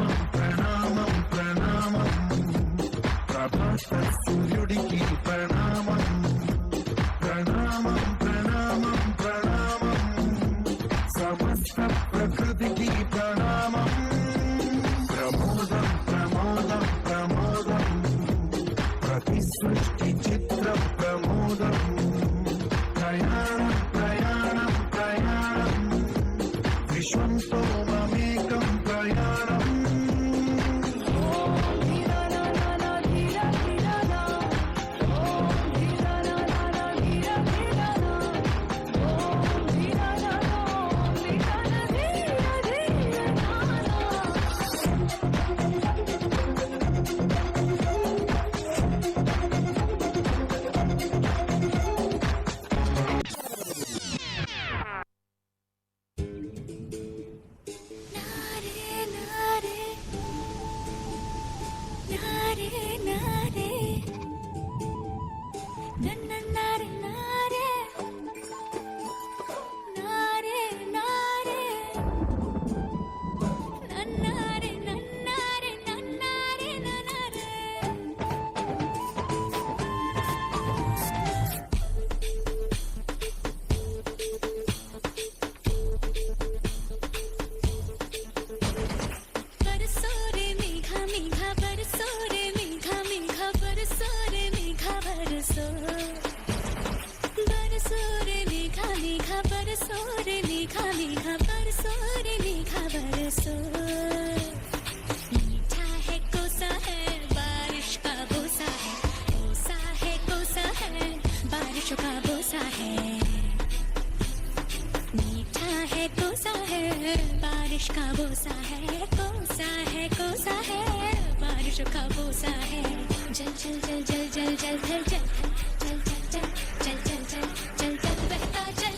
ప్రణామం ప్రణామం ప్రణామం ప్రభాత సూర్యుడికి ప్రణామం ప్రణామం ప్రణామం ప్రణామం సమస్త ప్రకృతికి ప్రణామం ప్రమోదం ప్రమోదం ప్రమోదం ప్రతి సృష్టి చిత్ర ప్రమోదం ప్రయాణం ప్రయాణం ప్రయాణం విశ్వంతో మమేకం ప్రయాణం मीठा है कोसा है बारिश का बोसा है कोसा है कोसा है बारिश का बोसा है मीठा है कोसा है बारिश का बोसा है कोसा है कोसा है बारिश का बोसा है जल जल जल जल जल जल जल जल जल जल जल जल जल जल जल बहता जल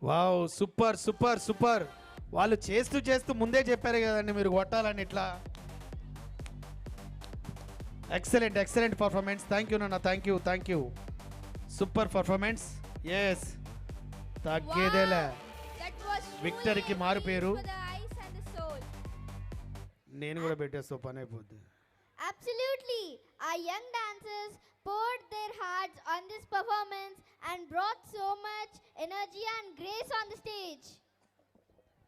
వావ్ సూపర్ సూపర్ సూపర్. వాళ్ళు చేస్తూ చేస్తూ ముందే చెప్పారు కదండి మీరు కొట్టాలని. ఇట్లా excellent excellent performance. Thank you నాన్న, thank you thank you. Super performance. Yes తగ్గేదేలే. విక్టరీకి మారు పేరు. నేను కూడా పెట్టేస్తా, పని అయిపోద్ది. Absolutely. Our young dancers poured their hearts on this performance and brought so much energy and grace on the stage.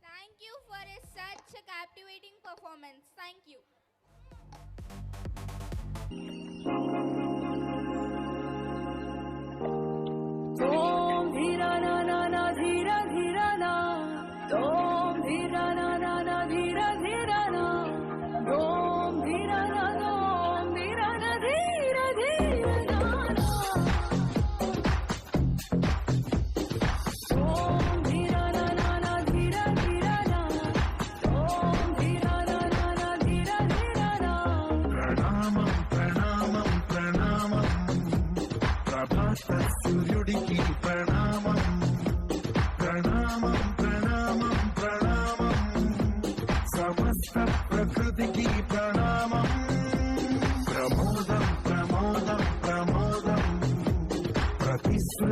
Thank you for such a captivating performance. Thank you. Om dhira na na na dhira dhira na. Om dhira na na na dhira dhira na. Om dhira na na dhira na dhira dhira na.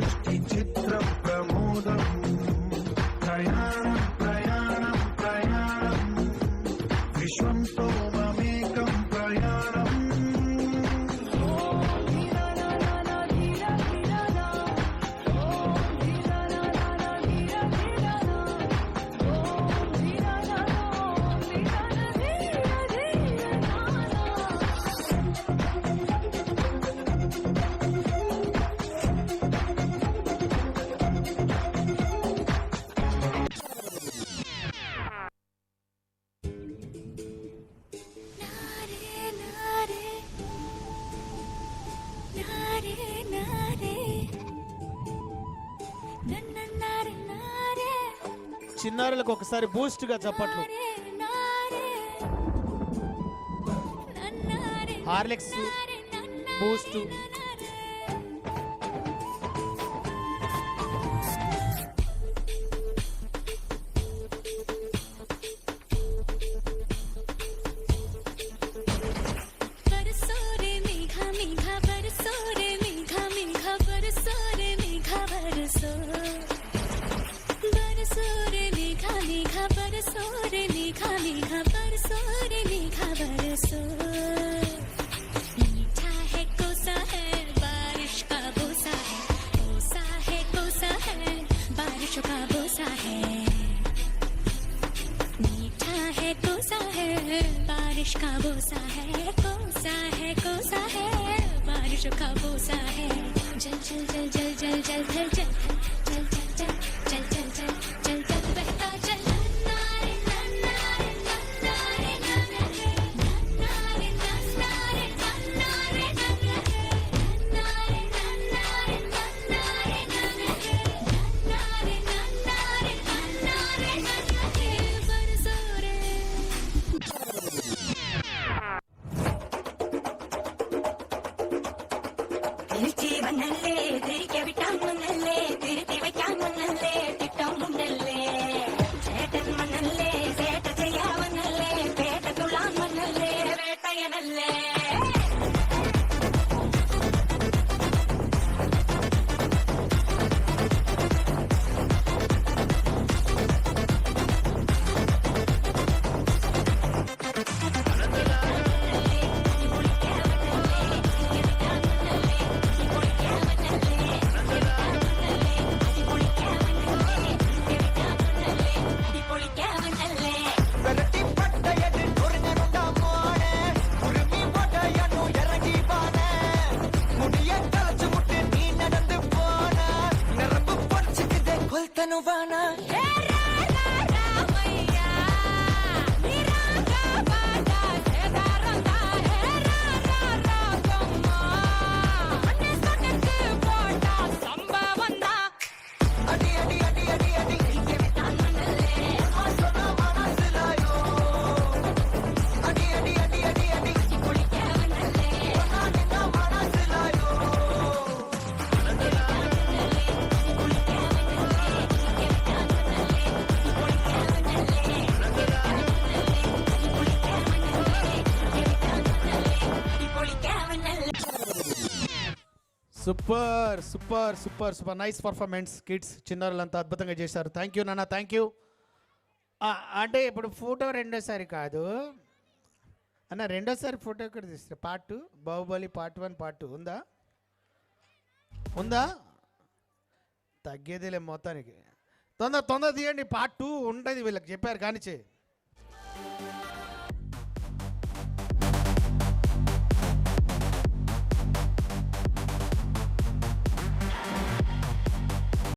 సృష్టి చిత్రం ప్రమోదం ప్రయాణం ప్రయాణం ప్రయాణం విశ్వంతో మమేకం ప్రయాణం చిన్నారులకు ఒకసారి Boost గా చప్పట్లు. హార్లిక్స్ బూస్ట్ मीठा है कोसा है बारिश का बोसा है कोसा है कोसा है बारिश का बोसा है मीठा है कोसा है बारिश का बोसा है कोसा है कोसा है बारिश का बोसा है जल जल जल जल जल जल जल जल जल जल जल जल जल जल जल जल बहता जल नारे नारे नारे नारे नारे नारे नारे തിരിച്ചു വന്നല്ലേ തിരികെ വിട്ടാൻ വന്നല്ലേ തിരുത്തി വയ്ക്കാൻ വന്നല്ലേ തിട്ടം മുണ്ടല്ലേ ചേട്ടൻ വന്നല്ലേ ചേട്ട ചെയ്യാവന്നല്ലേ പേട്ട തുള്ളാൻ വന്നല്ലേ വേട്ടയനല്ലേ super super super super nice performance kids. చిన్నారులంతా అద్భుతంగా చేశారు. థ్యాంక్ యూ నాన్న, థ్యాంక్ యూ. అంటే ఇప్పుడు ఫోటో రెండోసారి కాదు అన్న, రెండోసారి ఫోటో ఎక్కడ తీస్తారు? పార్ట్ 2 బాహుబలి పార్ట్ 1 పార్ట్ 2 ఉందా? ఉందా? తగ్గేదిలే మొత్తానికి. తొందర తొందర తీయండి, పార్ట్ 2 ఉంటుంది వీళ్ళకి చెప్పారు కానీ